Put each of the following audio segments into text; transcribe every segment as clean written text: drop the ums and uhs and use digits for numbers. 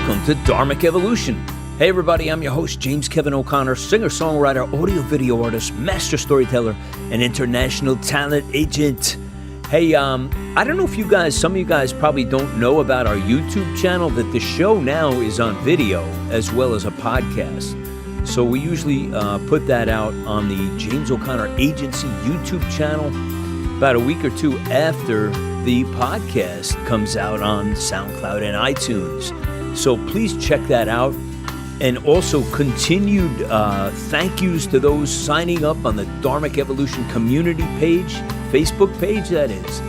welcome to Dharmic Evolution. Hey everybody, I'm your host, James Kevin O'Connor, singer-songwriter, audio-video artist, master storyteller, and international talent agent. Hey, I don't know if some of you guys probably don't know about our YouTube channel, that the show now is on video as well as a podcast. So we usually put that out on the James O'Connor Agency YouTube channel about a week or two after the podcast comes out on SoundCloud and iTunes. So please check that out. And also continued thank yous to those signing up on the Dharmic Evolution community page, Facebook page, that is.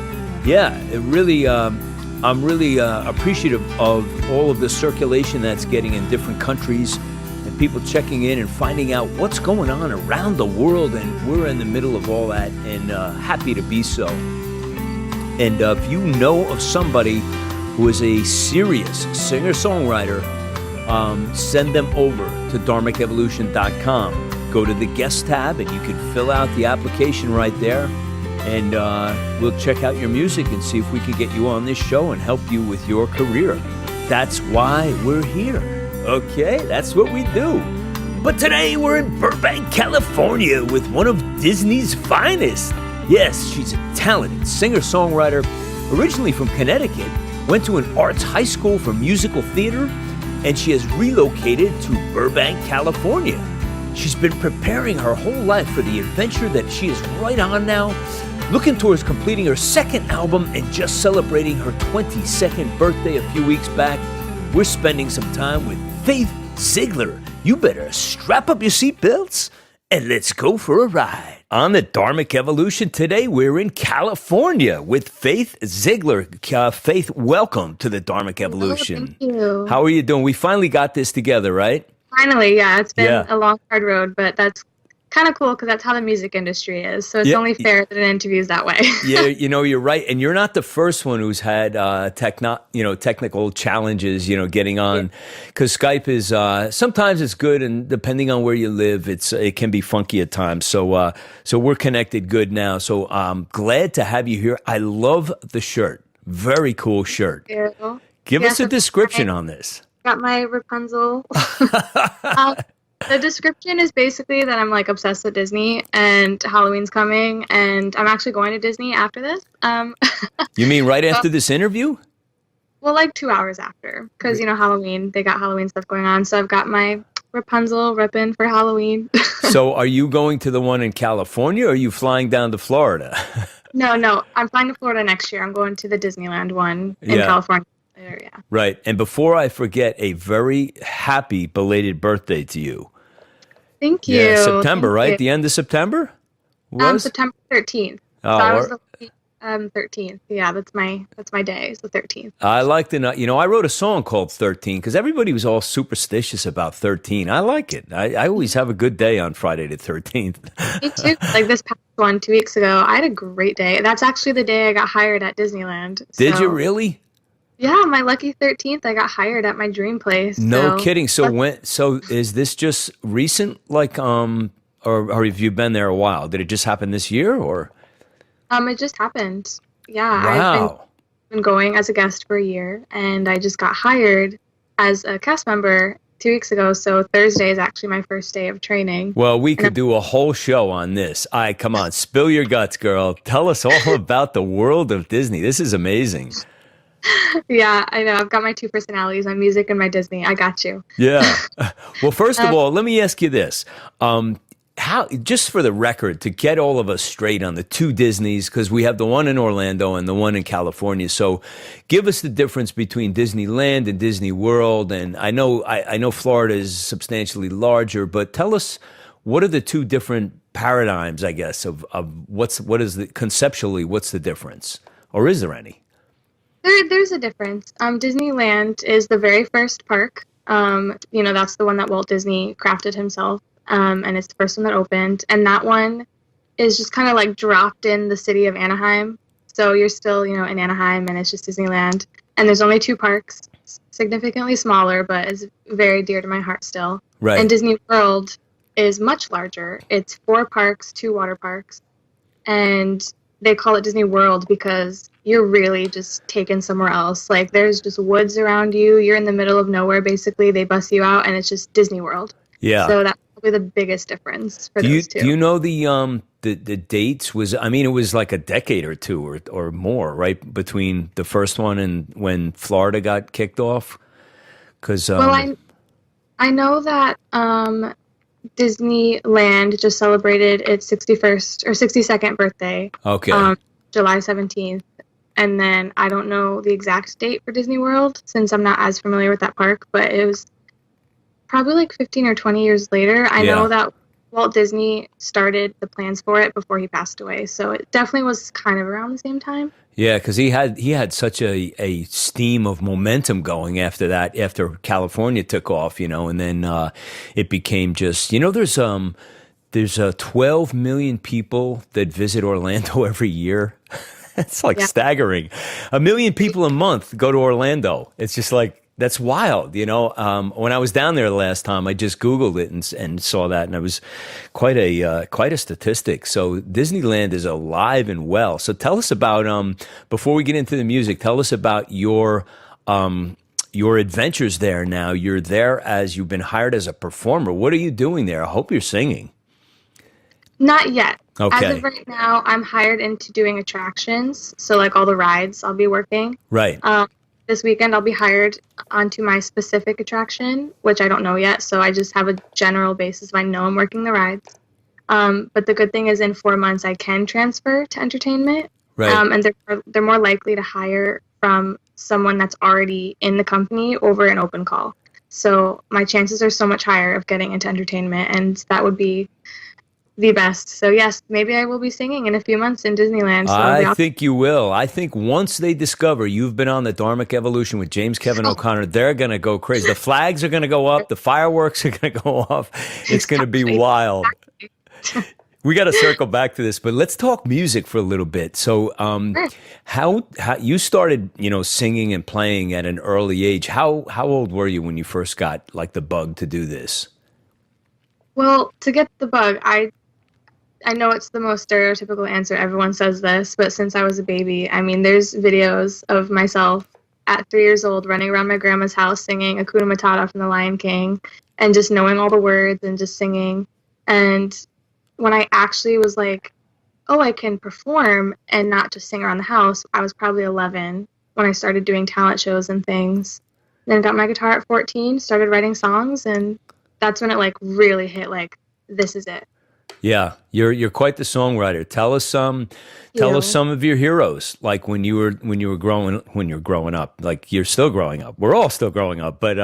Yeah, it really, I'm really appreciative of all of the circulation that's getting in different countries and people checking in and finding out what's going on around the world. And we're in the middle of all that and happy to be so. And if you know of somebody who is a serious singer-songwriter, send them over to dharmicevolution.com. Go to the guest tab and you can fill out the application right there. And we'll check out your music and see if we can get you on this show and help you with your career. That's why we're here. Okay, that's what we do. But today we're in Burbank, California with one of Disney's finest. Yes, she's a talented singer-songwriter, originally from Connecticut, went to an arts high school for musical theater, and she has relocated to Burbank, California. She's been preparing her whole life for the adventure that she is right on now, looking towards completing her second album and just celebrating her 22nd birthday a few weeks back. We're spending some time with Faith Ziegler. You better strap up your seatbelts and let's go for a ride. On the Dharmic Evolution today, we're in California with Faith Ziegler. Faith, welcome to the Dharmic Evolution. Thank you. How are you doing? We finally got this together, right? Finally, yeah. It's been a long, hard road, but that's kind of cool because that's how the music industry is. So it's only fair that an interview is that way. Yeah, you're right. And you're not the first one who's had technical challenges, getting on. Because Skype is, sometimes it's good, and depending on where you live, it can be funky at times. So we're connected good now. So I'm glad to have you here. I love the shirt. Very cool shirt. Thank you. Give us a description on this. Got my Rapunzel. The description is basically that I'm like obsessed with Disney and Halloween's coming and I'm actually going to Disney after this. You mean right after this interview? Well, like 2 hours after, because Halloween, they got Halloween stuff going on. So I've got my Rapunzel ribbon for Halloween. So are you going to the one in California or are you flying down to Florida? No, I'm flying to Florida next year. I'm going to the Disneyland one in California. Yeah. Right. And before I forget, a very happy belated birthday to you. Thank you. Yeah, September, Thank right? you. The end of September? September 13th. Oh, so I was the 13th. Yeah, that's my day. It's the 13th. I like the, I wrote a song called 13 because everybody was all superstitious about 13. I like it. I always have a good day on Friday the 13th. Me too. Like this past one 2 weeks ago, I had a great day. That's actually the day I got hired at Disneyland. Did you really? Yeah, my lucky 13th, I got hired at my dream place. No kidding. So is this just recent, or have you been there a while? Did it just happen this year, or? It just happened. Yeah. Wow. I've been going as a guest for a year, and I just got hired as a cast member 2 weeks ago. So Thursday is actually my first day of training. Well, we could do a whole show on this. Come on, spill your guts, girl. Tell us all about the world of Disney. This is amazing. Yeah, I know. I've got my two personalities, my music and my Disney. I got you. Yeah. Well, first of all, let me ask you this. How, just for the record, to get all of us straight on the two Disneys, because we have the one in Orlando and the one in California. So give us the difference between Disneyland and Disney World. And I know Florida is substantially larger, but tell us, what are the two different paradigms, I guess, of conceptually, what's the difference? Or is there any? There's a difference. Disneyland is the very first park. That's the one that Walt Disney crafted himself. And it's the first one that opened. And that one is just kind of like dropped in the city of Anaheim. So you're still, in Anaheim and it's just Disneyland. And there's only two parks, significantly smaller, but is very dear to my heart still. Right. And Disney World is much larger. It's 4 parks, 2 water parks. And they call it Disney World because you're really just taken somewhere else. Like there's just woods around you. You're in the middle of nowhere, basically. They bus you out, and it's just Disney World. Yeah. So that's probably the biggest difference for those Do two. you know the dates? Was, I mean, it was like a decade or two or more, right, between the first one and when Florida got kicked off? Because Well, I know that Disneyland just celebrated its 61st or 62nd birthday, okay. July 17th. And then I don't know the exact date for Disney World since I'm not as familiar with that park, but it was probably like 15 or 20 years later. I Yeah. know that Walt Disney started the plans for it before he passed away. So it definitely was kind of around the same time. Yeah, because he had such a steam of momentum going after that, after California took off, you know, and then it became just, you know, there's 12 million people that visit Orlando every year. It's like Yeah. staggering. 1 million people a month go to Orlando. It's just like, that's wild, you know. When I was down there the last time, I just Googled it and saw that, and it was quite a statistic. So Disneyland is alive and well. So tell us about before we get into the music, tell us about your adventures there. Now you're there as you've been hired as a performer. What are you doing there? I hope you're singing. Not yet. Okay. As of right now, I'm hired into doing attractions. So like all the rides I'll be working. Right. This weekend I'll be hired onto my specific attraction, which I don't know yet. So I just have a general basis if I know I'm working the rides. But the good thing is in 4 months I can transfer to entertainment. Right. And they're more likely to hire from someone that's already in the company over an open call. So my chances are so much higher of getting into entertainment, and that would be the best. So yes, maybe I will be singing in a few months in Disneyland. So I think you will. I think once they discover you've been on the Dharmic Evolution with James Kevin O'Connor, they're going to go crazy. The flags are going to go up. The fireworks are going to go off. It's going to be wild. We got to circle back to this, but let's talk music for a little bit. So, how you started, you know, singing and playing at an early age? How old were you when you first got like the bug to do this? Well, to get the bug, I know it's the most stereotypical answer. Everyone says this, but since I was a baby, I mean, there's videos of myself at 3 years old running around my grandma's house singing Hakuna Matata from The Lion King and just knowing all the words and just singing. And when I actually was like, oh, I can perform and not just sing around the house, I was probably 11 when I started doing talent shows and things. Then got my guitar at 14, started writing songs, and that's when it like really hit, like, this is it. Yeah, you're quite the songwriter. Tell us some of your heroes, like when you were growing up. Like you're still growing up. We're all still growing up, but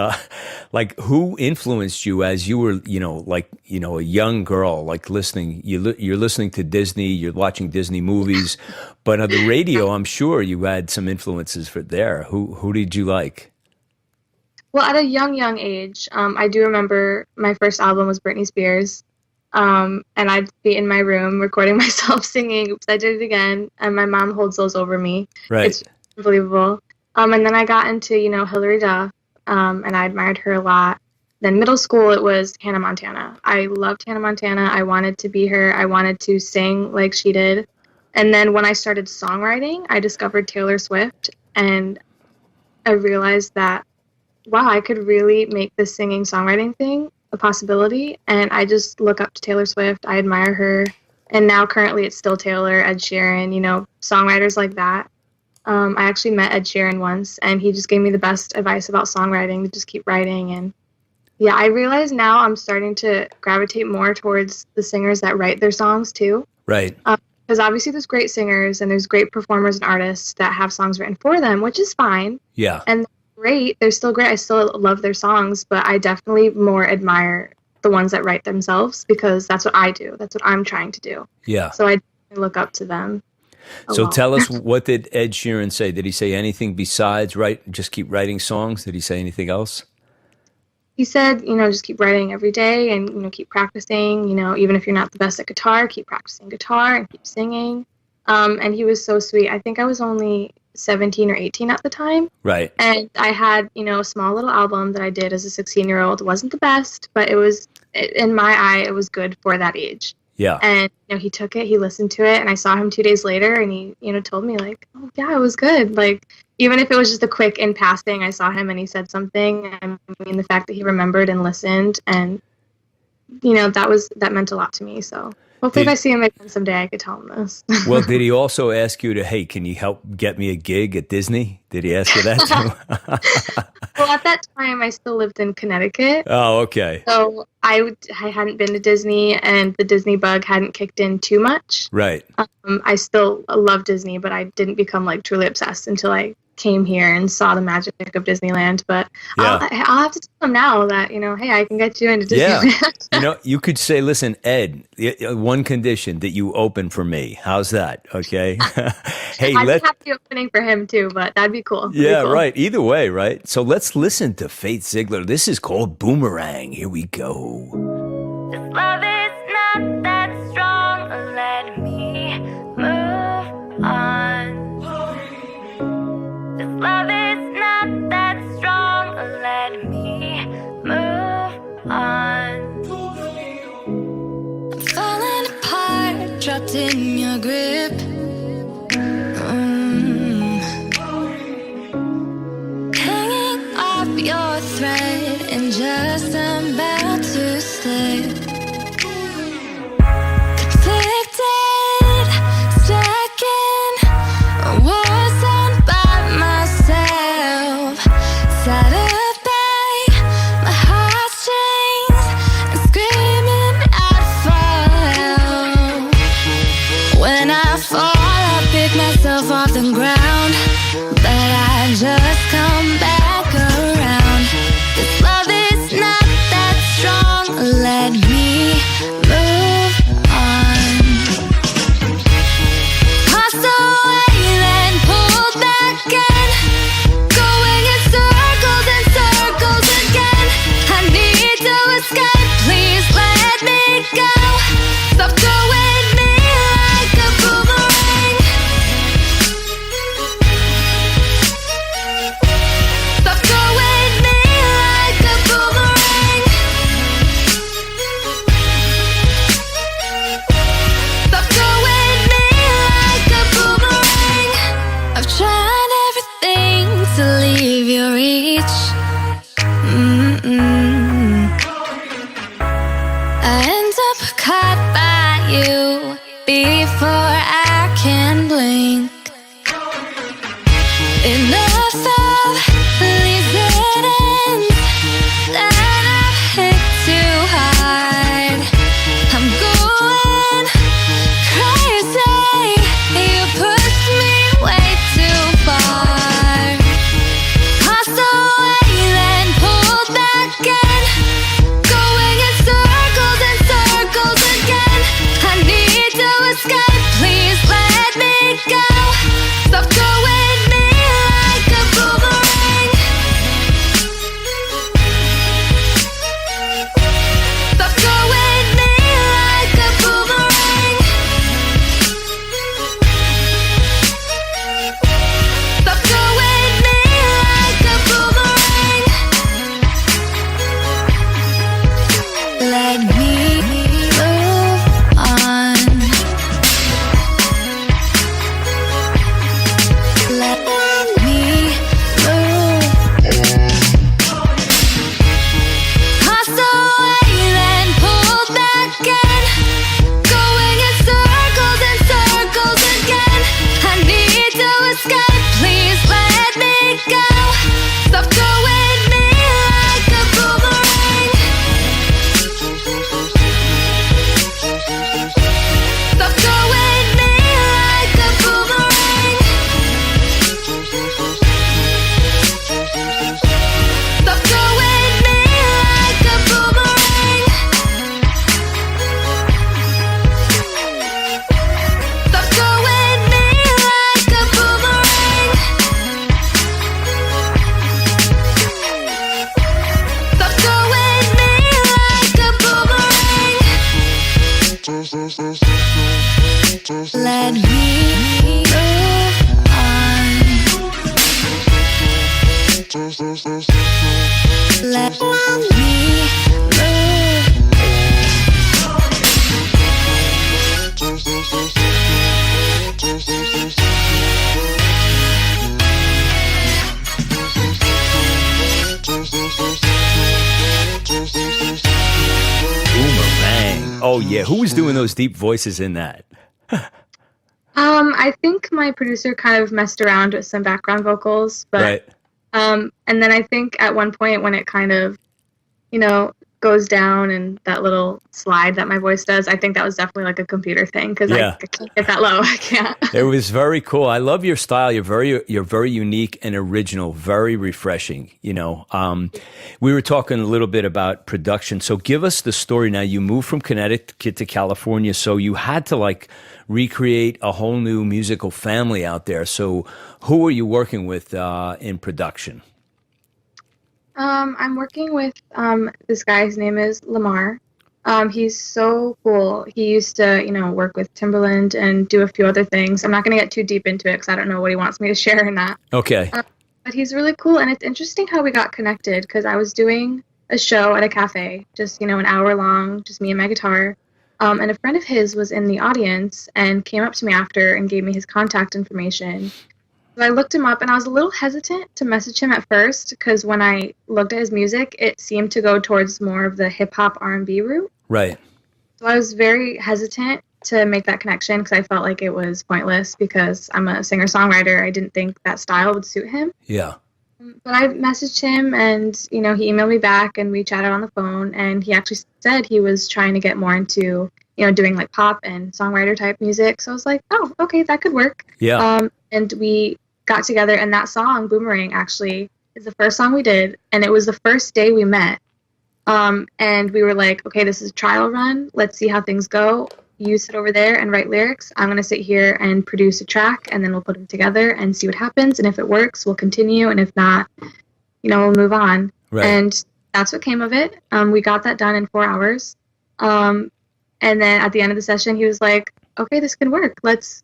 like who influenced you as you were, a young girl, like listening. You're listening to Disney. You're watching Disney movies, but on the radio, I'm sure you had some influences for there. Who did you like? Well, at a young age, I do remember my first album was Britney Spears. And I'd be in my room recording myself singing Oops, I Did It Again, and my mom holds those over me. Right. It's unbelievable. And then I got into, Hilary Duff, and I admired her a lot. Then middle school, it was Hannah Montana. I loved Hannah Montana. I wanted to be her. I wanted to sing like she did. And then when I started songwriting, I discovered Taylor Swift, and I realized that, wow, I could really make this singing songwriting thing a possibility. And I just look up to Taylor Swift. I admire her. And now currently it's still Taylor, Ed Sheeran, songwriters like that. I actually met Ed Sheeran once, and he just gave me the best advice about songwriting, to just keep writing. And yeah, I realize now I'm starting to gravitate more towards the singers that write their songs too. Right. Because obviously there's great singers and there's great performers and artists that have songs written for them, which is fine. Yeah. And great. They're still great. I still love their songs, but I definitely more admire the ones that write themselves, because that's what I do. That's what I'm trying to do. Yeah. So I look up to them. So tell us, what did Ed Sheeran say? Did he say anything besides just keep writing songs? Did he say anything else? He said, just keep writing every day and, keep practicing, even if you're not the best at guitar, keep practicing guitar and keep singing. And he was so sweet. I think I was only 17 or 18 at the time. Right. And I had, a small little album that I did as a 16-year-old. It wasn't the best, but it was, in my eye, it was good for that age. Yeah. And, he took it, he listened to it, and I saw him 2 days later, and he, told me, like, oh, yeah, it was good. Like, even if it was just a quick in passing, I saw him and he said something. I mean, the fact that he remembered and listened, and, that meant a lot to me. So hopefully if I see him again someday, I could tell him this. Well, did he also ask you to, hey, can you help get me a gig at Disney? Did he ask you that too? Well, at that time, I still lived in Connecticut. Oh, okay. So I hadn't been to Disney, and the Disney bug hadn't kicked in too much. Right. I still love Disney, but I didn't become like truly obsessed until I came here and saw the magic of Disneyland. But Yeah. I'll have to tell him now that, hey, I can get you into Disneyland. Yeah. You could say, listen, Ed, one condition that you open for me. How's that? Okay. Hey, I'd be happy opening for him too, but that'd be cool. Yeah, cool. Right. Either way, right? So let's listen to Faith Ziegler. This is called Boomerang. Here we go. This love is not that strong. Let me move on. This love is not that strong. Let me move on. I'm falling apart, trapped in your grip. Hanging off your thread and just about to slip. Conflicted, stuck in a war zone by myself. Shattered by my heartstrings and screaming out for help. When I fall, I pick myself off the ground, but I just come back around. This love is not that strong. Let me move on. Tossed away, then pulled back in, going in circles and circles again. I need to escape, please let me go. Stop throwing me like a boomerang. Stop throwing me like a boomerang. Stop throwing me like a boomerang. I've tried everything to leave your reach. I end up caught by you before I can blink. Enough of these dead ends that I've hit too hard. I'm going crazy. You pushed me way too far. Tossed away, then pulled back in, going in circles and circles again. I need to escape, please let me go. Stop throwing me like a boomerang. Stop throwing me like a boomerang. Stop throwing me like a boomerang. Let me move on. Let me move. Tossed away, then pulled back in, going in circles and circles again. I need to escape, please let me go. Stop throwing me like a boomerang. Stop throwing me like a boomerang. Stop throwing me like a boomerang. Stop throwing me like a boomerang. Stop throwing me like a boomerang. Let me move on. Let me move. Oh yeah, who was doing those deep voices in that? I think my producer kind of messed around with some background vocals, but Right. and then I think at one point when it kind of, goes down and that little slide that my voice does, I think that was definitely like a computer thing because Yeah. I can't get that low. I can't. It was very cool. I love your style. You're very unique and original, very refreshing. We were talking a little bit about production. So give us the story now. You moved from Connecticut to California, so you had to like recreate a whole new musical family out there. So who are you working with in production? I'm working with this guy. His name is Lamar. He's so cool. He used to, work with Timberland and do a few other things. I'm not going to get too deep into it because I don't know what he wants me to share in that. Okay. But he's really cool, and it's interesting how we got connected because I was doing a show at a cafe, just, an hour long, just me and my guitar. And a friend of his was in the audience and came up to me after and gave me his contact information. So I looked him up, and I was a little hesitant to message him at first because when I looked at his music, it seemed to go towards more of the hip-hop R&B route. Right. So I was very hesitant to make that connection because I felt like it was pointless because I'm a singer-songwriter. I didn't think that style would suit him. Yeah. But I messaged him, and, he emailed me back, and we chatted on the phone, and he actually said he was trying to get more into, doing, like, pop and songwriter-type music. So I was like, oh, okay, that could work. Yeah. And we got together, and that song, Boomerang, actually, is the first song we did, and it was the first day we met. And we were like, okay, this is a trial run. Let's see how things go. You sit over there and write lyrics. I'm going to sit here and produce a track, and then we'll put them together and see what happens. And if it works, we'll continue. And if not, we'll move on. Right. And that's what came of it. We got that done in 4 hours. And then at the end of the session, he was like, okay, this can work. Let's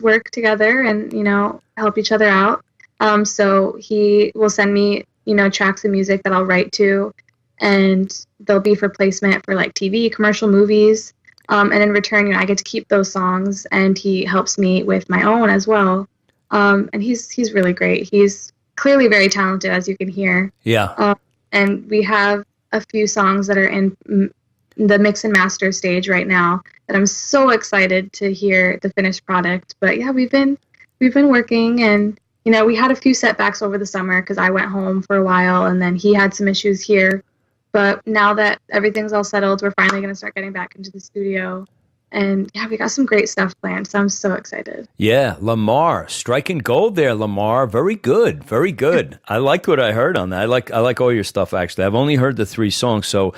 work together and, help each other out. So he will send me, tracks of music that I'll write to, and they'll be for placement for like TV, commercial, movies. And in return, I get to keep those songs, and he helps me with my own as well. And he's really great. He's clearly very talented, as you can hear. Yeah. And we have a few songs that are in the mix and master stage right now that I'm so excited to hear the finished product. But yeah, we've been working, and we had a few setbacks over the summer because I went home for a while, and then he had some issues here. But now that everything's all settled, we're finally going to start getting back into the studio. And yeah, we got some great stuff planned, so I'm so excited. Yeah, Lamar, striking gold there, Lamar. Very good, very good. I liked what I heard on that. I like all your stuff, actually. I've only heard the 3 songs, so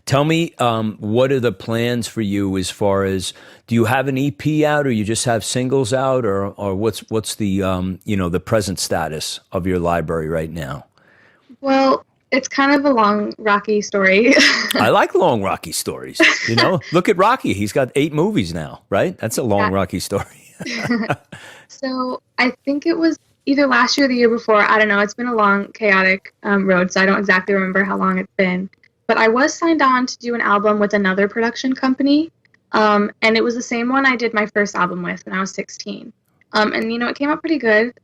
tell me, what are the plans for you as far as, do you have an EP out, or you just have singles out, or what's the the present status of your library right now? Well, it's kind of a long, rocky story. I like long, rocky stories. Look at Rocky. He's got 8 movies now, right? That's a long, rocky story. So I think it was either last year or the year before. I don't know. It's been a long, chaotic road, so I don't exactly remember how long it's been. But I was signed on to do an album with another production company, and it was the same one I did my first album with when I was 16. And, it came out pretty good.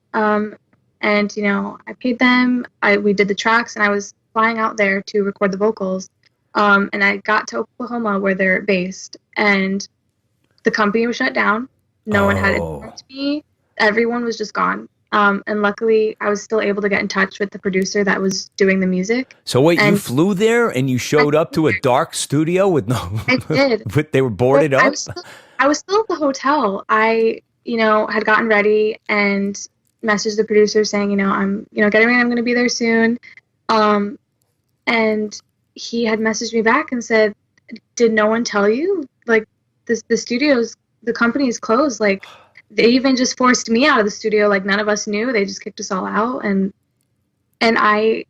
And, I paid them, we did the tracks, and I was flying out there to record the vocals. And I got to Oklahoma where they're based, and the company was shut down. No one had informed me. Everyone was just gone. And luckily, I was still able to get in touch with the producer that was doing the music. So wait, you flew there and you showed up to a dark studio with no... I did. But they were boarded up? I was still at the hotel. I, had gotten ready and messaged the producer saying, I'm, getting ready, I'm going to be there soon. And he had messaged me back and said, did no one tell you? Like, the company is closed. Like, they even just forced me out of the studio. Like, none of us knew. They just kicked us all out. And I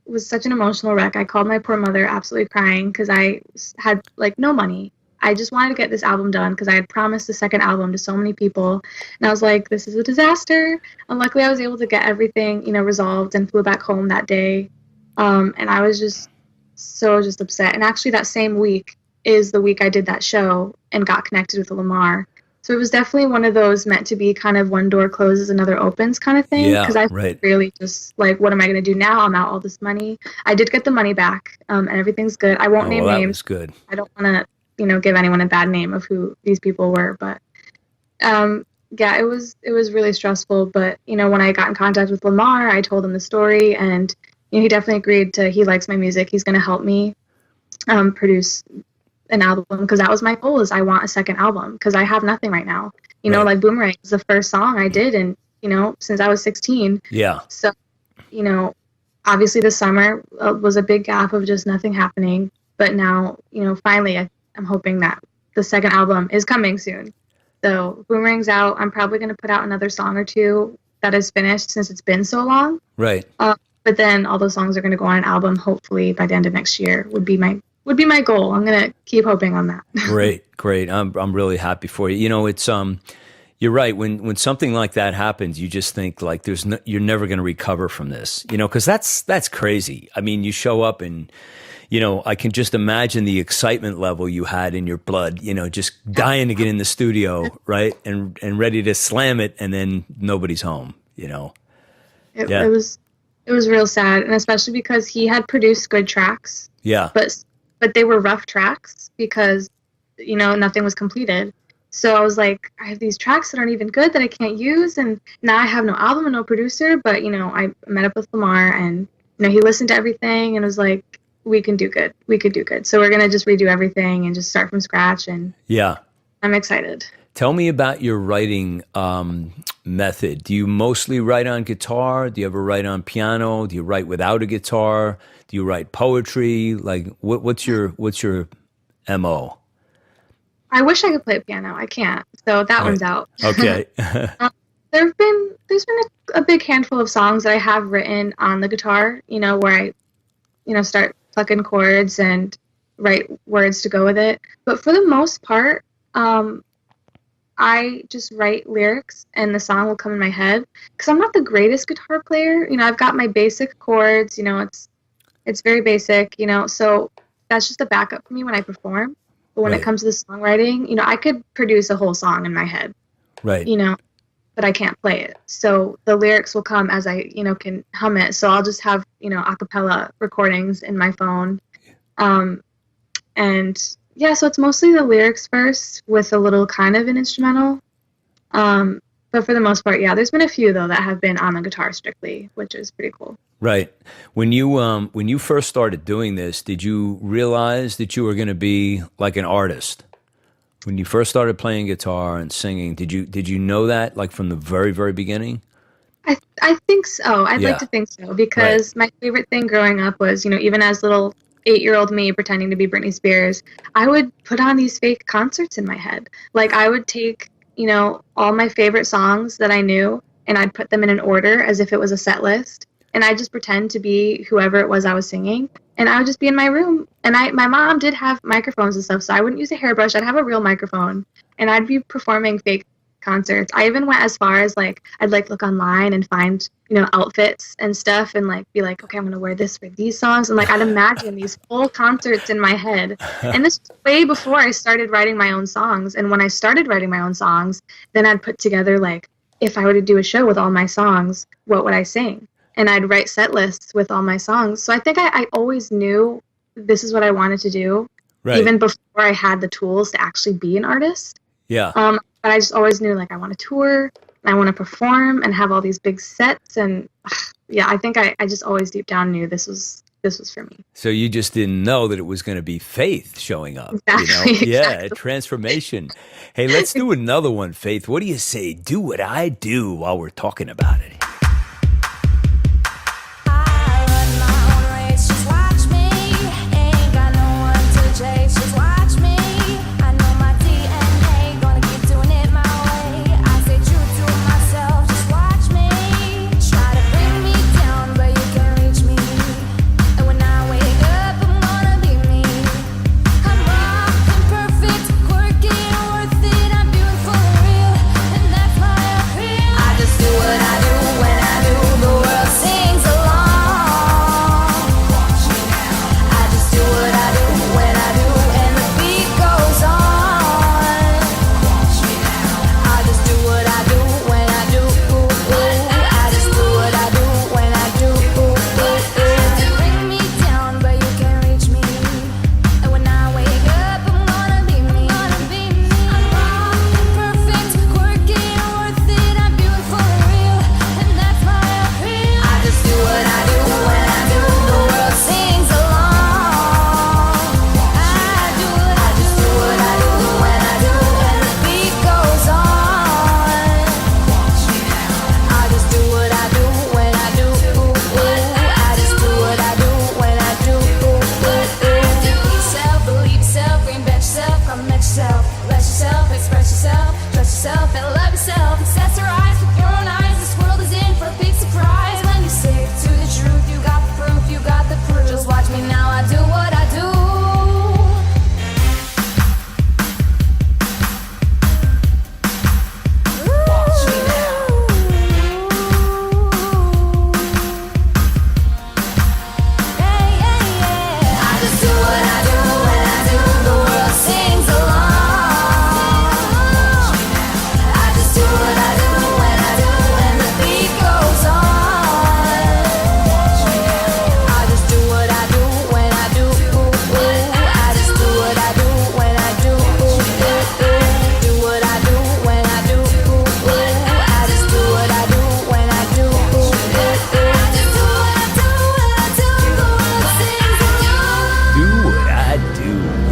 was such an emotional wreck. I called my poor mother absolutely crying because I had, like, no money. I just wanted to get this album done because I had promised the second album to so many people. And I was like, this is a disaster. And luckily I was able to get everything, resolved and flew back home that day. And I was just so upset. And actually that same week is the week I did that show and got connected with Lamar. So it was definitely one of those meant to be kind of one door closes, another opens kind of thing. Because I really just like, what am I going to do now? I'm out all this money. I did get the money back, and everything's good. I won't name names. That was good. I don't want to give anyone a bad name of who these people were. But yeah, it was really stressful. But when I got in contact with Lamar, I told him the story, and he definitely agreed he likes my music. He's going to help me produce an album, because that was my goal, is I want a second album, because I have nothing right now. Like Boomerang is the first song I did, and since I was 16. Yeah. So, obviously the summer was a big gap of just nothing happening. But now, finally, I'm hoping that the second album is coming soon. So Boomerang's out. I'm probably going to put out another song or two that is finished, since it's been so long. Right. But then all those songs are going to go on an album, hopefully by the end of next year, would be my goal. I'm going to keep hoping on that. Great. I'm really happy for you. It's you're right. When something like that happens, you just think like you're never going to recover from this. Because that's crazy. I mean, you show up and I can just imagine the excitement level you had in your blood. Just dying to get in the studio, right, and ready to slam it, and then nobody's home. It was real sad, and especially because he had produced good tracks. Yeah. But they were rough tracks because, nothing was completed. So I was like, I have these tracks that aren't even good that I can't use, and now I have no album and no producer. But, I met up with Lamar, and, he listened to everything and was like, we can do good. We could do good. So we're going to just redo everything and just start from scratch. And yeah, I'm excited. Tell me about your writing method. Do you mostly write on guitar? Do you ever write on piano? Do you write without a guitar? Do you write poetry? Like, what's your MO? I wish I could play piano. I can't. So that one's out. Okay. There's been a big handful of songs that I have written on the guitar, where I, start plucking chords and write words to go with it. But for the most part, I just write lyrics and the song will come in my head, because I'm not the greatest guitar player. I've got my basic chords, it's very basic, so that's just a backup for me when I perform. But when it comes to the songwriting, I could produce a whole song in my head, right? But I can't play it. So the lyrics will come as I, can hum it. So I'll just have, a cappella recordings in my phone. And yeah, so it's mostly the lyrics first with a little kind of an instrumental. But for the most part, yeah, there's been a few though that have been on the guitar strictly, which is pretty cool. Right. When you first started doing this, did you realize that you were going to be like an artist? When you first started playing guitar and singing, did you know that, like, from the very, very beginning? I think so. I'd like to think so, because my favorite thing growing up was, even as little 8-year-old me pretending to be Britney Spears, I would put on these fake concerts in my head. Like, I would take, all my favorite songs that I knew, and I'd put them in an order as if it was a set list. And I'd just pretend to be whoever it was I was singing. And I would just be in my room. And my mom did have microphones and stuff, so I wouldn't use a hairbrush. I'd have a real microphone. And I'd be performing fake concerts. I even went as far as, I'd, look online and find, outfits and stuff and, be like, okay, I'm going to wear this for these songs. And, I'd imagine these full concerts in my head. And this was way before I started writing my own songs. And when I started writing my own songs, then I'd put together, if I were to do a show with all my songs, what would I sing? And I'd write set lists with all my songs. So I think I always knew this is what I wanted to do, even before I had the tools to actually be an artist. Yeah. But I just always knew, I want to tour, and I want to perform and have all these big sets. And yeah, I think I just always deep down knew this was for me. So you just didn't know that it was going to be Faith showing up. Exactly, Yeah, transformation. Hey, let's do another one, Faith. What do you say? Do what I do while we're talking about it. I just do what I do.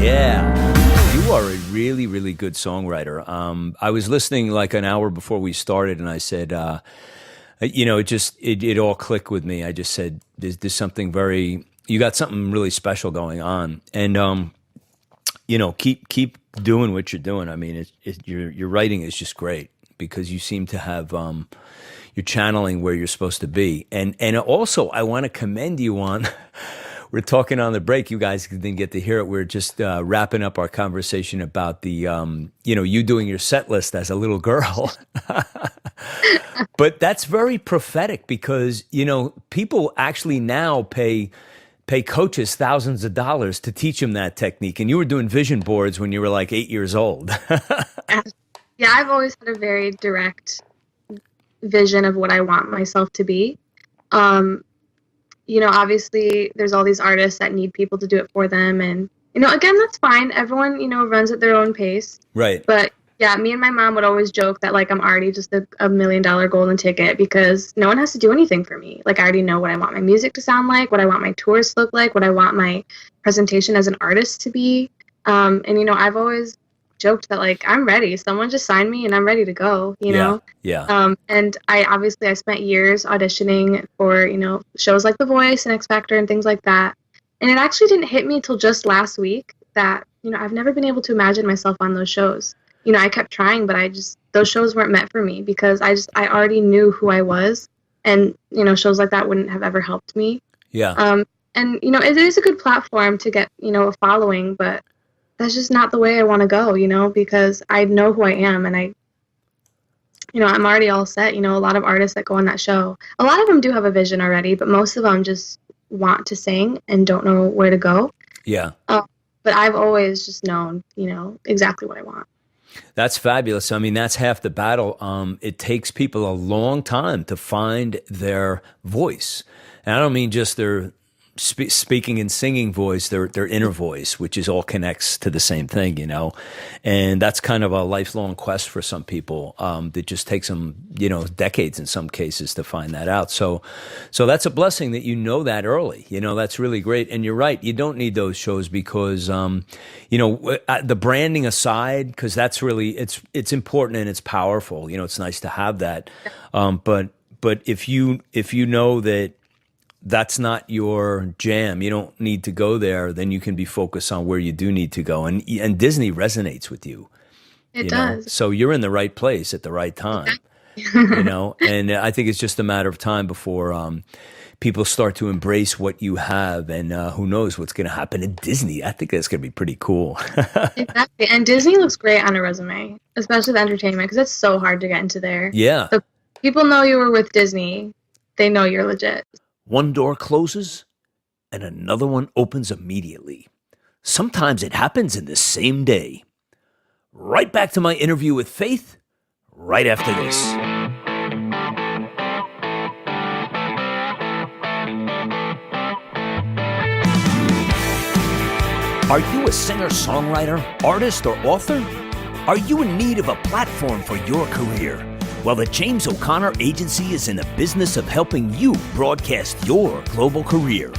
Yeah, you are a really, really good songwriter. I was listening like an hour before we started, and I said, it all clicked with me. I just said, there's something you got something really special going on, and keep doing what you're doing. I mean, your writing is just great because you seem to have you're channeling where you're supposed to be, and also I want to commend you on. We're talking on the break. You guys didn't get to hear it. We're just wrapping up our conversation about the, you doing your set list as a little girl. But that's very prophetic because, people actually now pay coaches thousands of dollars to teach them that technique. And you were doing vision boards when you were like 8 years old. Yeah, I've always had a very direct vision of what I want myself to be. Obviously there's all these artists that need people to do it for them. And, again, that's fine. Everyone, runs at their own pace. Right. But yeah, me and my mom would always joke that like I'm already just a $1 million golden ticket because no one has to do anything for me. Like I already know what I want my music to sound like, what I want my tours to look like, what I want my presentation as an artist to be. I've always joked that like I'm ready. Someone just signed me and I'm ready to go, know? Yeah. And I spent years auditioning for, shows like The Voice and X Factor and things like that. And it actually didn't hit me until just last week that, I've never been able to imagine myself on those shows. I kept trying, but those shows weren't meant for me because I already knew who I was, and, shows like that wouldn't have ever helped me. Yeah. It is a good platform to get, a following, but that's just not the way I want to go, because I know who I am, and I'm already all set. A lot of artists that go on that show, a lot of them do have a vision already, but most of them just want to sing and don't know where to go. Yeah. But I've always just known, exactly what I want. That's fabulous. I mean, that's half the battle. It takes people a long time to find their voice. And I don't mean just their speaking and singing voice, their inner voice, which is all connects to the same thing, and that's kind of a lifelong quest for some people. That just takes them, decades in some cases to find that out. So that's a blessing that that early. That's really great. And you're right, you don't need those shows because, the branding aside, because that's really it's important and it's powerful. It's nice to have that, but if you know that that's not your jam, you don't need to go there, then you can be focused on where you do need to go. And Disney resonates with you. It does. So you're in the right place at the right time, and I think it's just a matter of time before people start to embrace what you have, and who knows what's going to happen at Disney. I think that's going to be pretty cool. Exactly. And Disney looks great on a resume, especially the entertainment, because it's so hard to get into there. Yeah. So people know you were with Disney. They know you're legit. One door closes and another one opens immediately. Sometimes it happens in the same day. Right back to my interview with Faith right after this. Are you a singer, songwriter, artist, or author? Are you in need of a platform for your career? Well, the James O'Connor Agency is in the business of helping you broadcast your global career.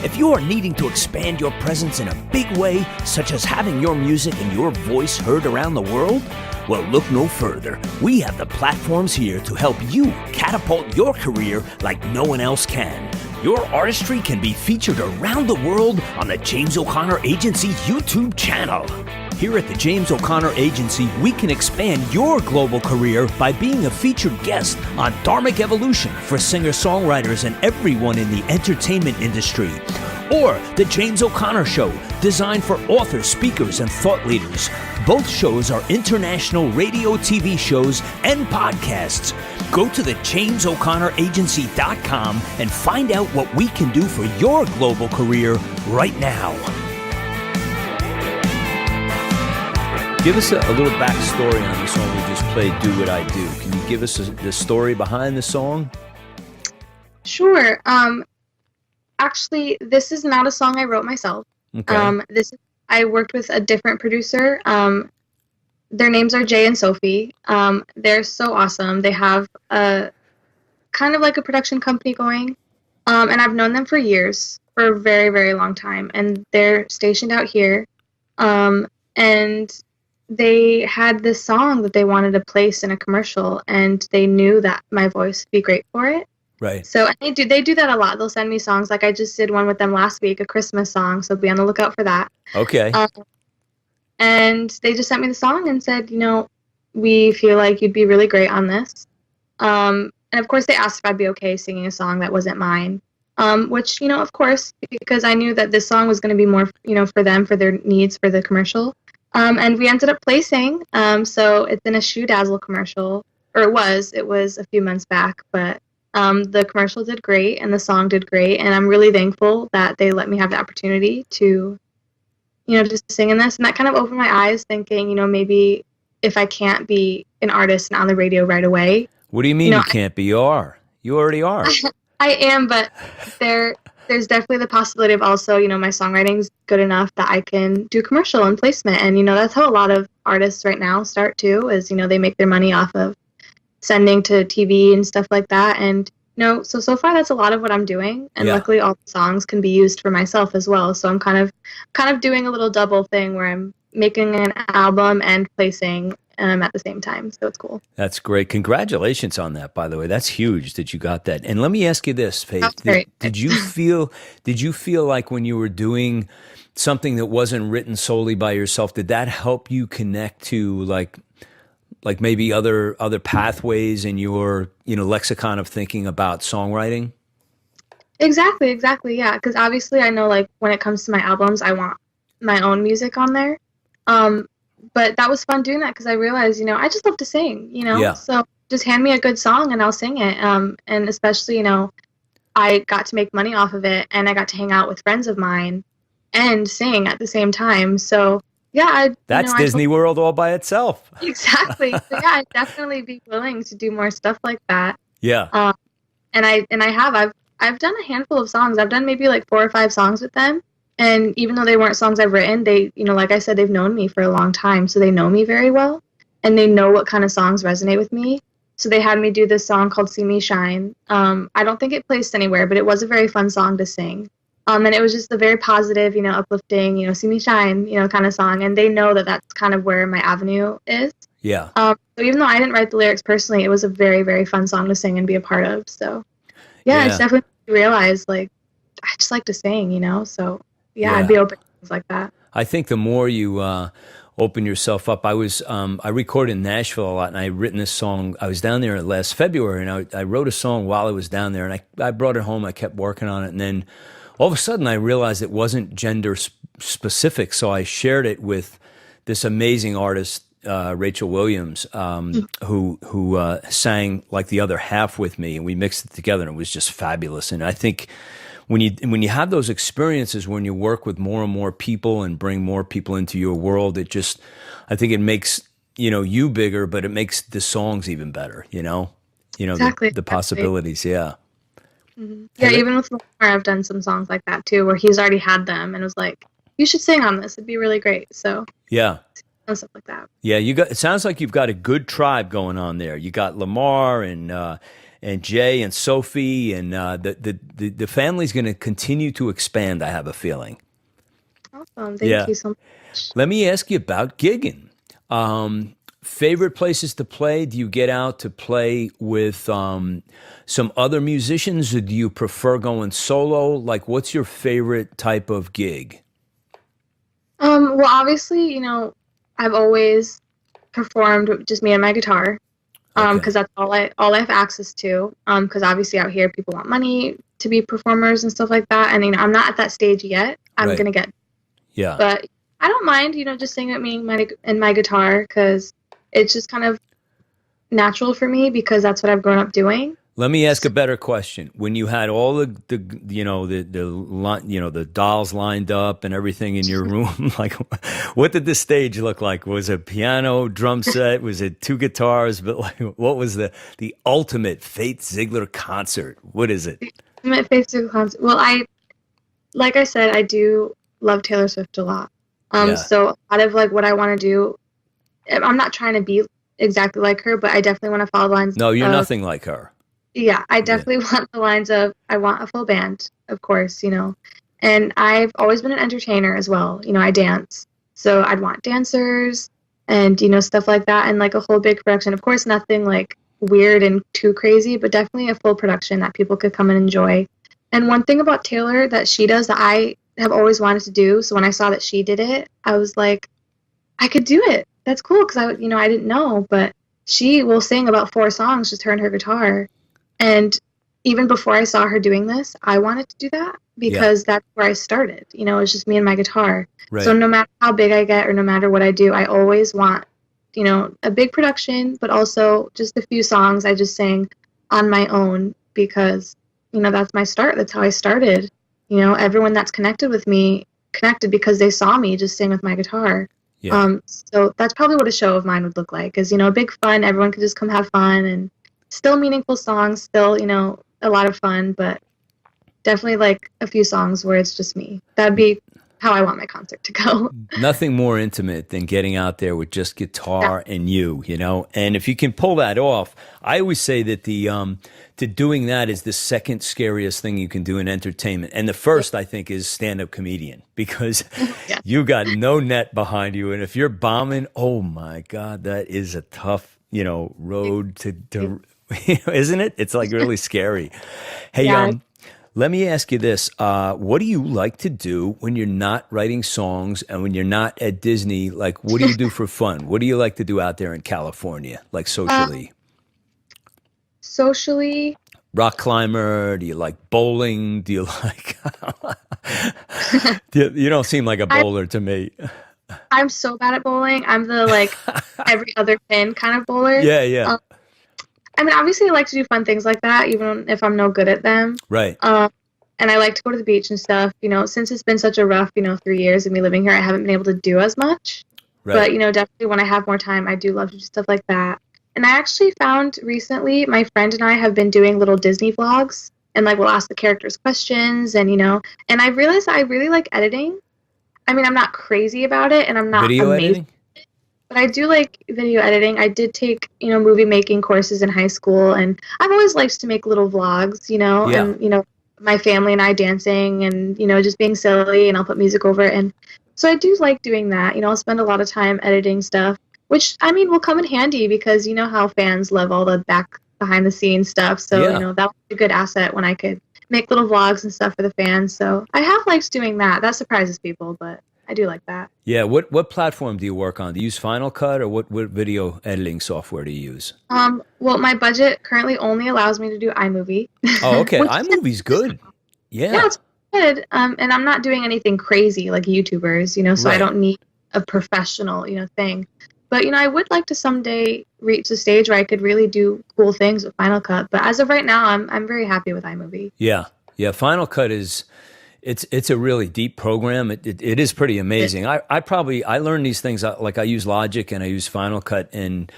If you are needing to expand your presence in a big way, such as having your music and your voice heard around the world, well, look no further. We have the platforms here to help you catapult your career like no one else can. Your artistry can be featured around the world on the James O'Connor Agency YouTube channel. Here at the James O'Connor Agency, we can expand your global career by being a featured guest on Dharmic Evolution for singer-songwriters and everyone in the entertainment industry. Or The James O'Connor Show, designed for authors, speakers, and thought leaders. Both shows are international radio, TV shows, and podcasts. Go to the JamesO'ConnorAgency.com and find out what we can do for your global career right now. Give us a little backstory on the song we just played, Do What I Do. Can you give us the story behind the song? Sure. Actually, this is not a song I wrote myself. Okay. I worked with a different producer. Their names are Jay and Sophie. They're so awesome. They have a kind of like a production company going. And I've known them for years, for a very, very long time. And they're stationed out here. And they had this song that they wanted to place in a commercial, and they knew that my voice would be great for it. Right. So and they do that a lot. They'll send me songs. Like I just did one with them last week, a Christmas song. So be on the lookout for that. Okay. And they just sent me the song and said, we feel like you'd be really great on this. And of course, they asked if I'd be okay singing a song that wasn't mine. Which, of course, because I knew that this song was going to be more, for them, for their needs for the commercial. And we ended up placing. So it's in a Shoe Dazzle commercial, or it was a few months back, but the commercial did great and the song did great. And I'm really thankful that they let me have the opportunity to, just sing in this. And that kind of opened my eyes thinking, maybe if I can't be an artist and on the radio right away. What do you mean you can't be? You are. You already are. I am, but there's definitely the possibility of also, my songwriting's good enough that I can do commercial and placement. And, that's how a lot of artists right now start too, is, they make their money off of sending to TV and stuff like that. And, so far that's a lot of what I'm doing. And luckily all the songs can be used for myself as well. So I'm kind of doing a little double thing where I'm making an album and placing at the same time. So it's cool. That's great. Congratulations on that, by the way. That's huge that you got that. And let me ask you this, Faith. Did you feel like when you were doing something that wasn't written solely by yourself, did that help you connect to like maybe other pathways in your, lexicon of thinking about songwriting? Exactly. Yeah. Because obviously I know like when it comes to my albums, I want my own music on there. But that was fun doing that because I realized, I just love to sing, So just hand me a good song and I'll sing it. And especially, I got to make money off of it and I got to hang out with friends of mine and sing at the same time. So yeah, that's Disney World all by itself. Exactly. So yeah, I'd definitely be willing to do more stuff like that. Yeah. And I've done a handful of songs. I've done maybe like 4 or 5 songs with them. And even though they weren't songs I've written, they, like I said, they've known me for a long time. So they know me very well and they know what kind of songs resonate with me. So they had me do this song called See Me Shine. I don't think it placed anywhere, but it was a very fun song to sing. And it was just a very positive, uplifting, see me shine, kind of song. And they know that that's kind of where my avenue is. Yeah. So even though I didn't write the lyrics personally, it was a very, very fun song to sing and be a part of. So yeah. I just definitely realized like, I just like to sing, so yeah, I'd be open to things like that. I think the more you open yourself up, I recorded in Nashville a lot, and I had written this song. I was down there last February, and I wrote a song while I was down there, and I brought it home. I kept working on it, and then all of a sudden I realized it wasn't gender specific, so I shared it with this amazing artist, Rachel Williams, who sang like the other half with me, and we mixed it together, and it was just fabulous. And I think when you have those experiences, when you work with more and more people and bring more people into your world, I think it makes, you bigger, but it makes the songs even better, Exactly, the possibilities. Yeah. Mm-hmm. Yeah. Even with Lamar, I've done some songs like that too, where he's already had them and was like, you should sing on this. It'd be really great. So yeah. And stuff like that. Yeah. It sounds like you've got a good tribe going on there. You got Lamar and Jay and Sophie, and the family's going to continue to expand, I have a feeling. Awesome. Thank you so much. Let me ask you about gigging. Favorite places to play? Do you get out to play with some other musicians, or do you prefer going solo? Like, what's your favorite type of gig? Well, obviously, I've always performed just me and my guitar. Because that's all I have access to. Because obviously out here people want money to be performers and stuff like that. And I'm not at that stage yet. I'm gonna get. Yeah. But I don't mind, just singing at me and my guitar because it's just kind of natural for me because that's what I've grown up doing. Let me ask a better question. When you had all the dolls lined up and everything in your room, like, what did the stage look like? Was it piano, drum set? Was it 2 guitars? But like, what was the ultimate Faith Ziegler concert? What is it? The ultimate Faith Ziegler concert. Well, like I said, I do love Taylor Swift a lot. So a lot of like what I want to do, I'm not trying to be exactly like her, but I definitely want to follow the lines. No, you're nothing like her. Yeah, I definitely want the lines of, I want a full band, of course, and I've always been an entertainer as well. I dance. So I'd want dancers and, stuff like that, and like a whole big production. Of course, nothing like weird and too crazy, but definitely a full production that people could come and enjoy. And one thing about Taylor that she does that I have always wanted to do, so when I saw that she did it, I was like, I could do it. That's cool, because I didn't know, but she will sing about 4 songs, just her and her guitar. And even before I saw her doing this, I wanted to do that because that's where I started. It's just me and my guitar. Right. So no matter how big I get or no matter what I do, I always want, a big production, but also just a few songs I just sang on my own because, that's my start. That's how I started. Everyone that's connected with me connected because they saw me just sing with my guitar. Yeah. So that's probably what a show of mine would look like. Is, big fun. Everyone could just come have fun and still meaningful songs, still, a lot of fun, but definitely like a few songs where it's just me. That'd be how I want my concert to go. Nothing more intimate than getting out there with just guitar and you know. And if you can pull that off, I always say that to doing that is the second scariest thing you can do in entertainment. And the first, I think, is stand-up comedian, because you got no net behind you. And if you're bombing, oh my God, that is a tough, road to isn't it? It's like really scary. Hey, let me ask you this. What do you like to do when you're not writing songs and when you're not at Disney? Like, what do you do for fun? What do you like to do out there in California, like socially? Socially? Rock climber? Do you like bowling? Do you like... you don't seem like a bowler to me. I'm so bad at bowling. I'm the, like, every other pin kind of bowler. Yeah. I mean, obviously I like to do fun things like that, even if I'm no good at them. Right. And I like to go to the beach and stuff. Since it's been such a rough, 3 years of me living here, I haven't been able to do as much. Right. But, definitely when I have more time, I do love to do stuff like that. And I actually found recently, my friend and I have been doing little Disney vlogs. And, like, we'll ask the characters questions and, and I realized I really like editing. I mean, I'm not crazy about it, and I'm not video amazing. editing? But I do like video editing. I did take, movie making courses in high school, and I've always liked to make little vlogs, and, my family and I dancing and, just being silly, and I'll put music over it. And so I do like doing that. I'll spend a lot of time editing stuff, which, I mean, will come in handy because you know how fans love all the behind the scenes stuff. So, that was a good asset when I could make little vlogs and stuff for the fans. So I have liked doing that. That surprises people, but I do like that. Yeah. What platform do you work on? Do you use Final Cut, or what video editing software do you use? Well, my budget currently only allows me to do iMovie. Oh, okay. iMovie's good. Yeah, it's good. And I'm not doing anything crazy like YouTubers, so I don't need a professional, thing. But, I would like to someday reach a stage where I could really do cool things with Final Cut. But as of right now, I'm very happy with iMovie. Yeah. Final Cut is... It's a really deep program. It is pretty amazing. I learned these things, like I use Logic and I use Final Cut, and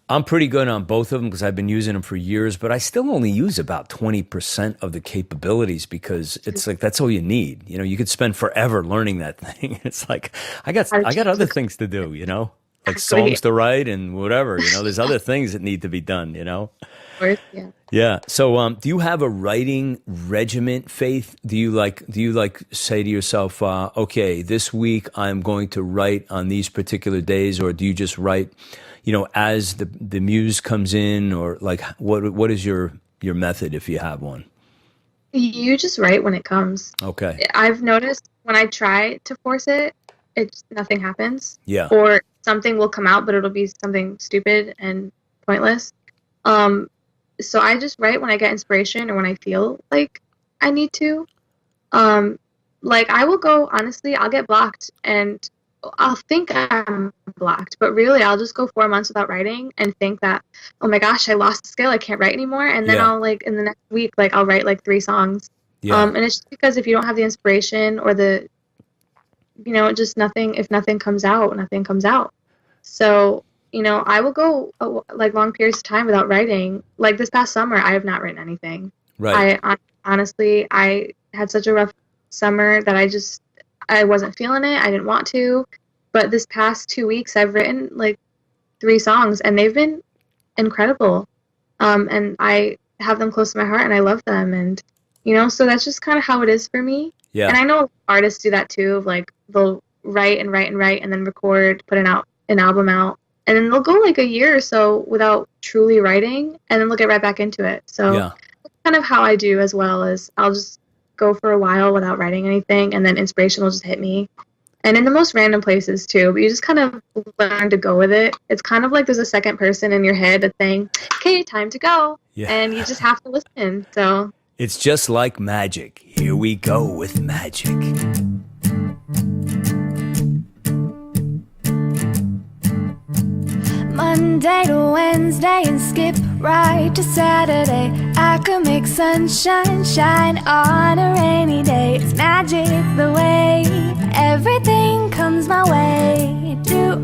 I'm pretty good on both of them because I've been using them for years, but I still only use about 20% of the capabilities because it's like, that's all you need. You could spend forever learning that thing. It's like, I got other things to do, like songs to write and whatever, there's other things that need to be done, Of course, yeah. Yeah. So, do you have a writing regiment, Faith? Do you like say to yourself, okay, this week I'm going to write on these particular days, or do you just write, as the muse comes in, or like what is your method if you have one? You just write when it comes. Okay. I've noticed when I try to force it, nothing happens. Yeah. Or something will come out, but it'll be something stupid and pointless. So I just write when I get inspiration or when I feel like I need to. Like I will go, honestly, I'll get blocked and I'll think I'm blocked, but really I'll just go 4 months without writing and think that, oh my gosh, I lost the skill, I can't write anymore. And then I'll like in the next week, like I'll write like 3 songs. Yeah. And it's just because if you don't have the inspiration or the, just nothing, if nothing comes out, nothing comes out. So, I will go like long periods of time without writing. Like this past summer, I have not written anything. Right. I honestly, I had such a rough summer that I wasn't feeling it. I didn't want to. But this past 2 weeks, I've written like 3 songs, and they've been incredible. And I have them close to my heart, and I love them. And, so that's just kind of how it is for me. Yeah. And I know artists do that too. Like they'll write and write and write and then record, put an album out. And then they'll go like a year or so without truly writing, and then they'll get right back into it. So that's kind of how I do as well, is I'll just go for a while without writing anything, and then inspiration will just hit me. And in the most random places too, but you just kind of learn to go with it. It's kind of like there's a second person in your head that's saying, okay, time to go. Yeah. And you just have to listen. So it's just like magic. Here we go with magic. Monday to Wednesday and skip right to Saturday. I could make sunshine shine on a rainy day. It's magic the way everything comes my way. Do,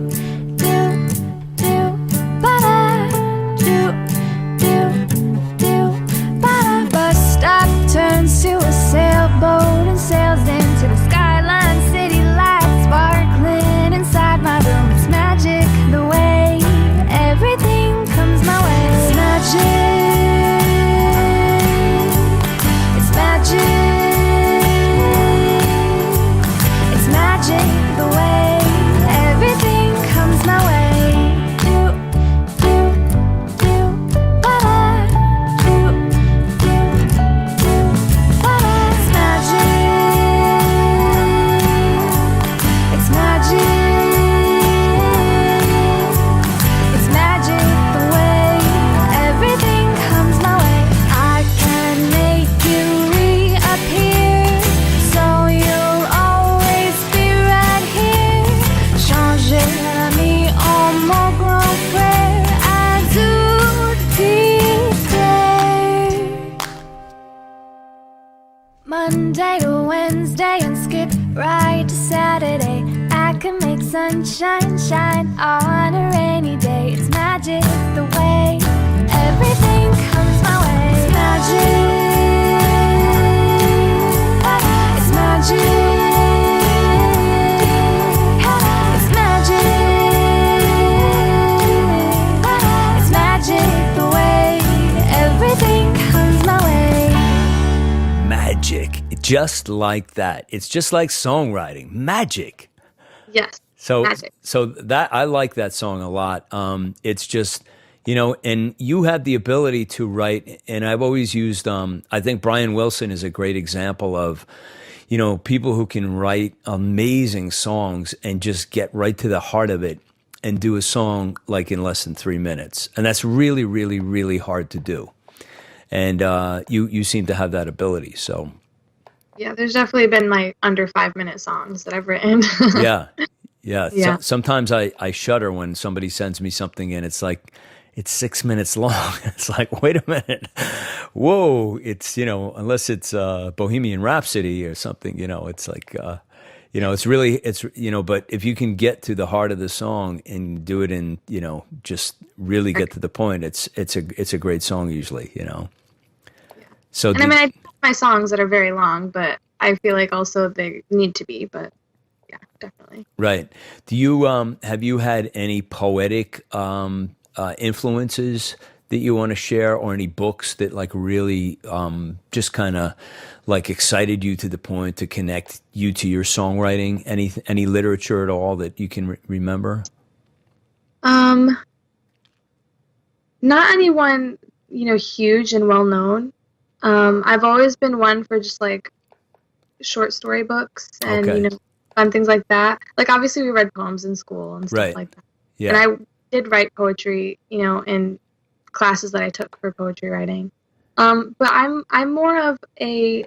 do, do, ba-da. Do, do, do, ba-da. Bus stop turns to a sailboat and sails into the skyline. City lights sparkling inside my room. It's magic the way everything comes my way. It's magic. It's magic. It's magic the way everything comes my way. Do, do, do, ba-da. Do, do, do, ba-da. It's magic. It's magic. Monday to Wednesday and skip right to Saturday. I can make sunshine shine on a rainy day. It's magic the way everything comes my way. It's magic. It's magic. It's magic. It's magic the way everything comes my way. Magic, just like that. It's just like songwriting. Magic. Yes. So, magic. So that I like that song a lot. It's just, you know, and you have the ability to write. And I've always used. I think Brian Wilson is a great example of, you know, people who can write amazing songs and just get right to the heart of it and do a song like in less than 3 minutes. And that's really, really, really hard to do. And you seem to have that ability. So yeah, there's definitely been my under 5 minute songs that I've written. Yeah. So, sometimes I shudder when somebody sends me something and it's like it's 6 minutes long. It's like, wait a minute, whoa! It's, you know, unless it's Bohemian Rhapsody or something, you know, it's like you know, it's you know, but if you can get to the heart of the song and do it in, you know, just really get to the point, it's a great song usually, you know. So and I mean, I do have my songs that are very long, but I feel like also they need to be, but yeah, definitely. Right. Do you have you had any poetic influences that you want to share, or any books that like really just kind of like excited you to the point to connect you to your songwriting? Any literature at all that you can remember? Not anyone, you know, huge and well known. I've always been one for just like short story books and you know, fun things like that. Like obviously we read poems in school and stuff like that. Yeah. And I did write poetry, you know, in classes that I took for poetry writing. But I'm more of a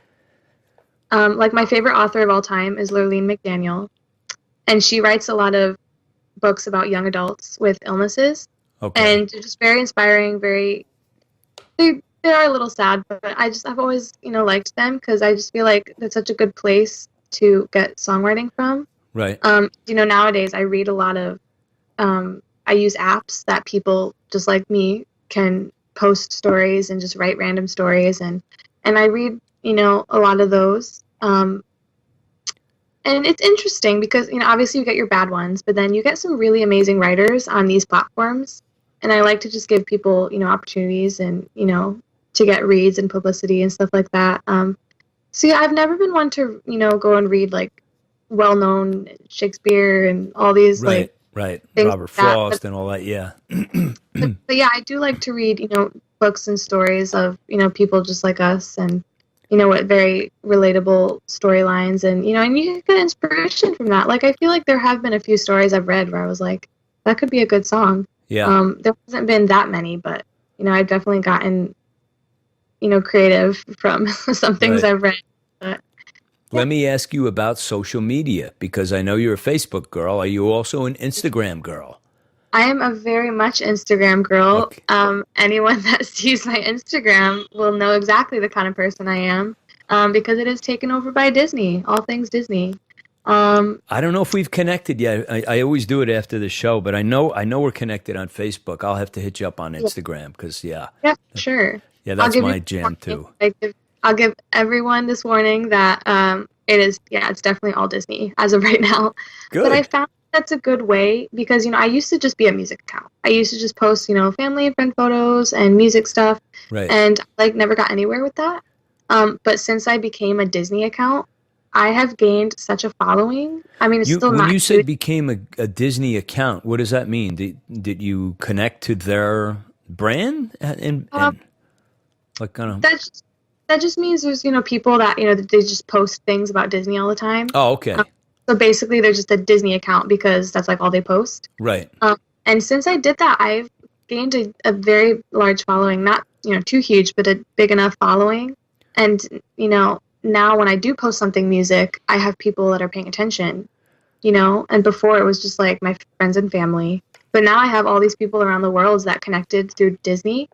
like my favorite author of all time is Lurleen McDaniel, and she writes a lot of books about young adults with illnesses. And they're just very inspiring, they are a little sad, but I've always, you know, liked them because I just feel like that's such a good place to get songwriting from. Right. You know, nowadays I read a lot of, I use apps that people just like me can post stories and just write random stories, and I read, you know, a lot of those. And it's interesting because, you know, obviously you get your bad ones, but then you get some really amazing writers on these platforms. And I like to just give people, you know, opportunities and, you know, to get reads and publicity and stuff like that. So yeah, I've never been one to, you know, go and read like well-known Shakespeare and all these Right, like right. things Robert like that. Frost and all that. Yeah. But yeah, I do like to read, books and stories of, people just like us and, what very relatable storylines and you get inspiration from that. Like, I feel like there have been a few stories I've read where I was like, that could be a good song. Yeah. There hasn't been that many, but, I've definitely gotten, creative from some things Right. I've read. But Let me ask you about social media because I know you're a Facebook girl. Are you also an Instagram girl? I am a very much Instagram girl. Okay. Anyone that sees my Instagram will know exactly the kind of person I am, because it is taken over by Disney, all things Disney. I don't know if we've connected yet. I always do it after the show, but I know we're connected on Facebook. I'll have to hit you up on Instagram because Yeah, sure. yeah, I'll that's give my you jam this too. warning. I'll give everyone this warning that it's definitely all Disney as of right now. But I Good. found that's a good way because I used to just be a music account. I used to just post family and friend photos and music stuff, Right. and like never got anywhere with that. But since I became a Disney account, I have gained such a following. I mean, it's You still when not you huge. said became a Disney account, what does that mean? Did you connect to their brand and like kind of? That that just means there's people that that they just post things about Disney all the time. Oh, Um, okay. so basically, they're just a Disney account because that's like all they post. Right. And since I did that, I've gained a very large following. Not too huge, but a big enough following. And now when I do post something music, I have people that are paying attention. And before it was just like my friends and family. But now I have all these people around the world that connected through Disney.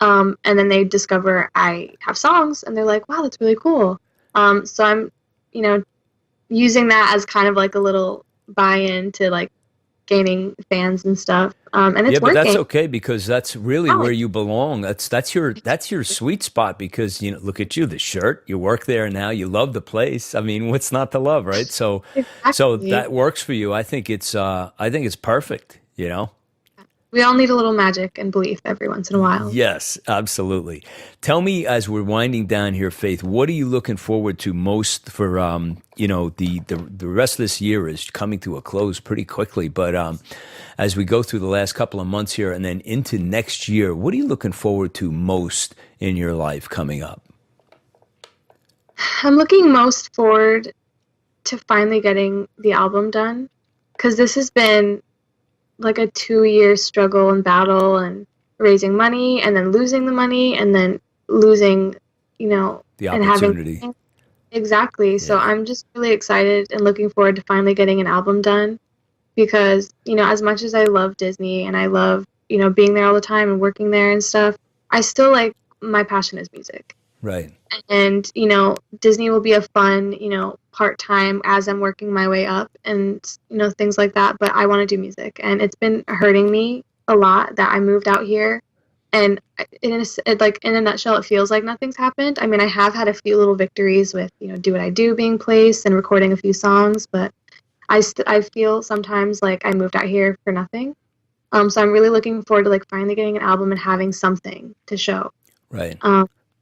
And then they discover I have songs, and they're like, "Wow, that's really cool." So I'm, you know, using that as kind of like a little buy-in to like gaining fans and stuff. And Yeah, it's but that's working. okay because that's really Oh, where you belong. That's your sweet spot because look at you, the shirt, you work there now, you love the place. I mean, what's not to love, right? So exactly. that works for you. I think it's perfect. We all need a little magic and belief every once in a while. Yes, absolutely. Tell me as we're winding down here, Faith, what are you looking forward to most for the rest of this year is coming to a close pretty quickly, but as we go through the last couple of months here and then into next year, what are you looking forward to most in your life coming up? I'm looking most forward to finally getting the album done because this has been like a 2-year struggle and battle and raising money and then losing the money and then losing, The and having opportunity. exactly. So Yeah. I'm just really excited and looking forward to finally getting an album done because, as much as I love Disney and I love, being there all the time and working there and stuff, I still like my passion is music. Right. And Disney will be a fun part-time as I'm working my way up and things like that, but I want to do music and it's been hurting me a lot that I moved out here and in a nutshell it feels like nothing's happened. I mean, I have had a few little victories with Do What I Do being placed and recording a few songs, but I feel sometimes like I moved out here for nothing. So I'm really looking forward to like finally getting an album and having something to show. Right.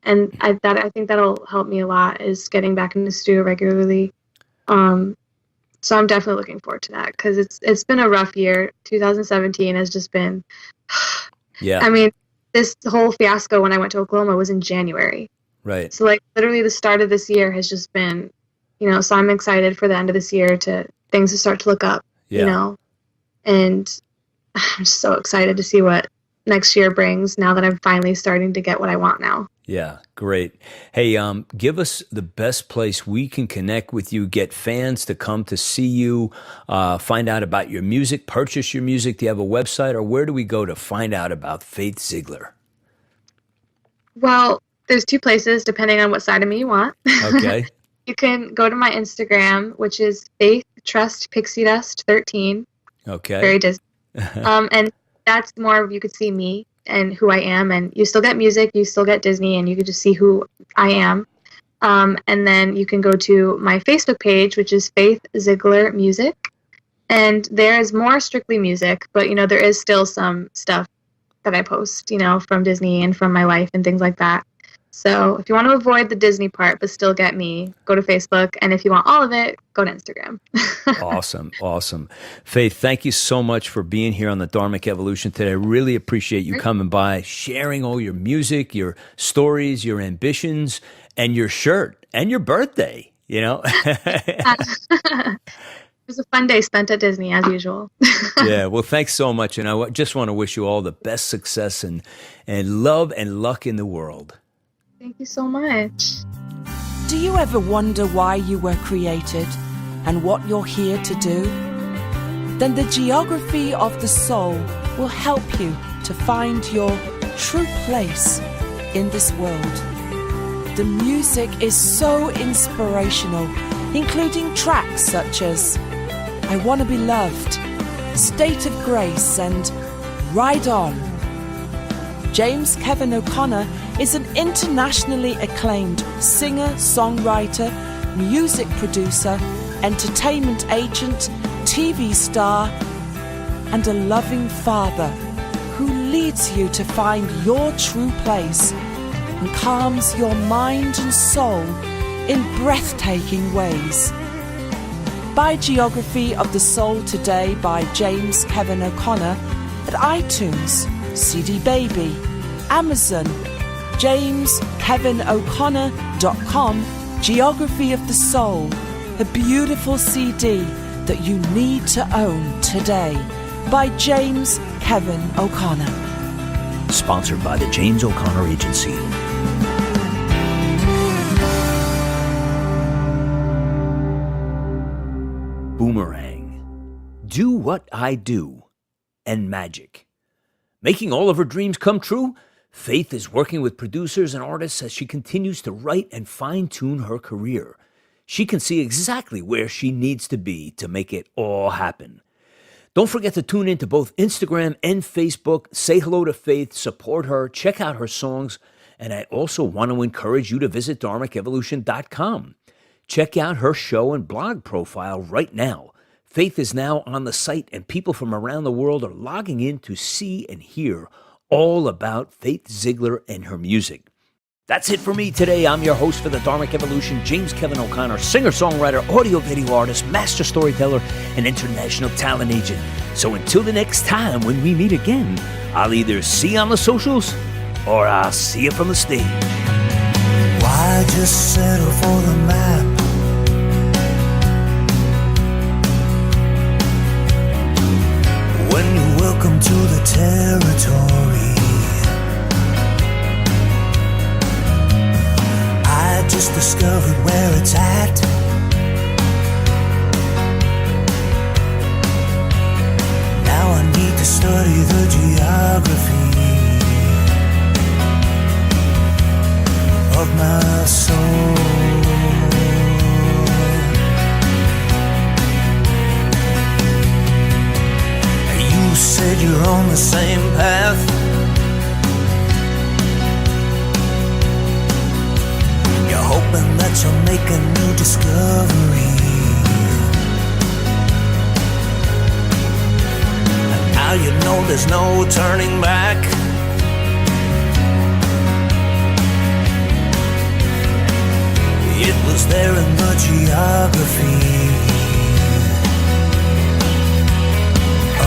And I think that'll help me a lot is getting back in the studio regularly. So I'm definitely looking forward to that because it's been a rough year. 2017 has just been. Yeah. I mean, this whole fiasco when I went to Oklahoma was in January. Right. So like literally the start of this year has just been, So I'm excited for the end of this year to things to start to look up. Yeah. And I'm just so excited to see what next year brings now that I'm finally starting to get what I want now. Yeah, great. Hey, give us the best place we can connect with you, get fans to come to see you, find out about your music, purchase your music. Do you have a website, or where do we go to find out about Faith Ziegler? Well, there's 2 places depending on what side of me you want. Okay. You can go to my Instagram, which is Faith Trust Pixie Dust 13. Okay. Very Disney. And that's more of you could see me and who I am, and you still get music, you still get Disney, and you could just see who I am. And then you can go to my Facebook page, which is Faith Ziegler Music, and there is more strictly music, but there is still some stuff that I post, from Disney and from my life and things like that. So if you want to avoid the Disney part but still get me, go to Facebook. And if you want all of it, go to Instagram. Awesome. Faith, thank you so much for being here on the Dharmic Evolution today. I really appreciate you coming by, sharing all your music, your stories, your ambitions, and your shirt, and your birthday, you know? It was a fun day spent at Disney, as usual. Yeah, well, thanks so much. And I just want to wish you all the best success and love and luck in the world. Thank you so much. Do you ever wonder why you were created and what you're here to do? Then the geography of the soul will help you to find your true place in this world. The music is so inspirational, including tracks such as I Want to Be Loved, State of Grace, and Ride On. James Kevin O'Connor is an internationally acclaimed singer, songwriter, music producer, entertainment agent, TV star, and a loving father who leads you to find your true place and calms your mind and soul in breathtaking ways. Buy Geography of the Soul today by James Kevin O'Connor at iTunes, CD Baby, Amazon, jameskevino'connor.com. Geography of the Soul, a beautiful CD that you need to own today by James Kevin O'Connor. Sponsored by the James O'Connor Agency. Boomerang. Do What I Do, and Magic. Making all of her dreams come true, Faith is working with producers and artists as she continues to write and fine-tune her career. She can see exactly where she needs to be to make it all happen. Don't forget to tune in to both Instagram and Facebook. Say hello to Faith, support her, check out her songs, and I also want to encourage you to visit dharmicevolution.com. Check out her show and blog profile right now. Faith is now on the site, and people from around the world are logging in to see and hear all about Faith Ziegler and her music. That's it for me today. I'm your host for the Dharmic Evolution, James Kevin O'Connor, singer-songwriter, audio-video artist, master storyteller, and international talent agent. So until the next time when we meet again, I'll either see you on the socials or I'll see you from the stage. Why just settle for the map? When you're welcome to the territory, I just discovered where it's at. Now I need to study the geography of my soul. You said you're on the same path. You're hoping that you'll make a new discovery. And now you know there's no turning back. It was there in the geography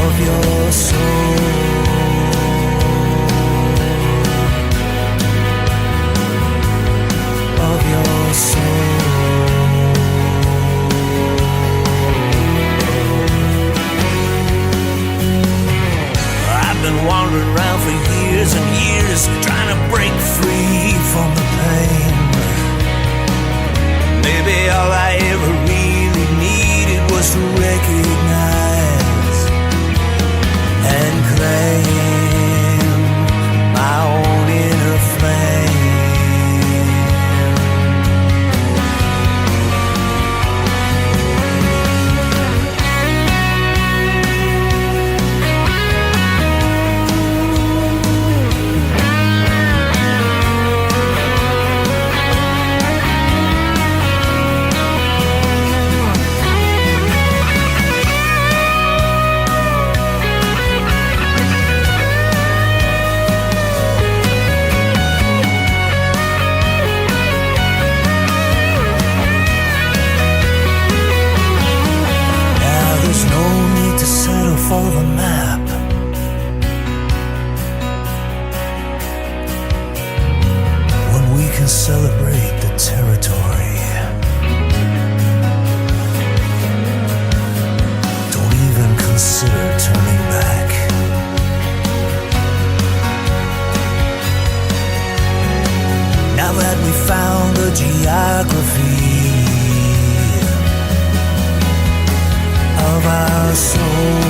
of your soul. Of your soul. I've been wandering around for years and years, trying to break free from the pain. Maybe all I ever really needed was to recognize and claim my own inner flame. for the map. When we can celebrate the territory. Don't even consider turning back. Now that we found the geography of our soul.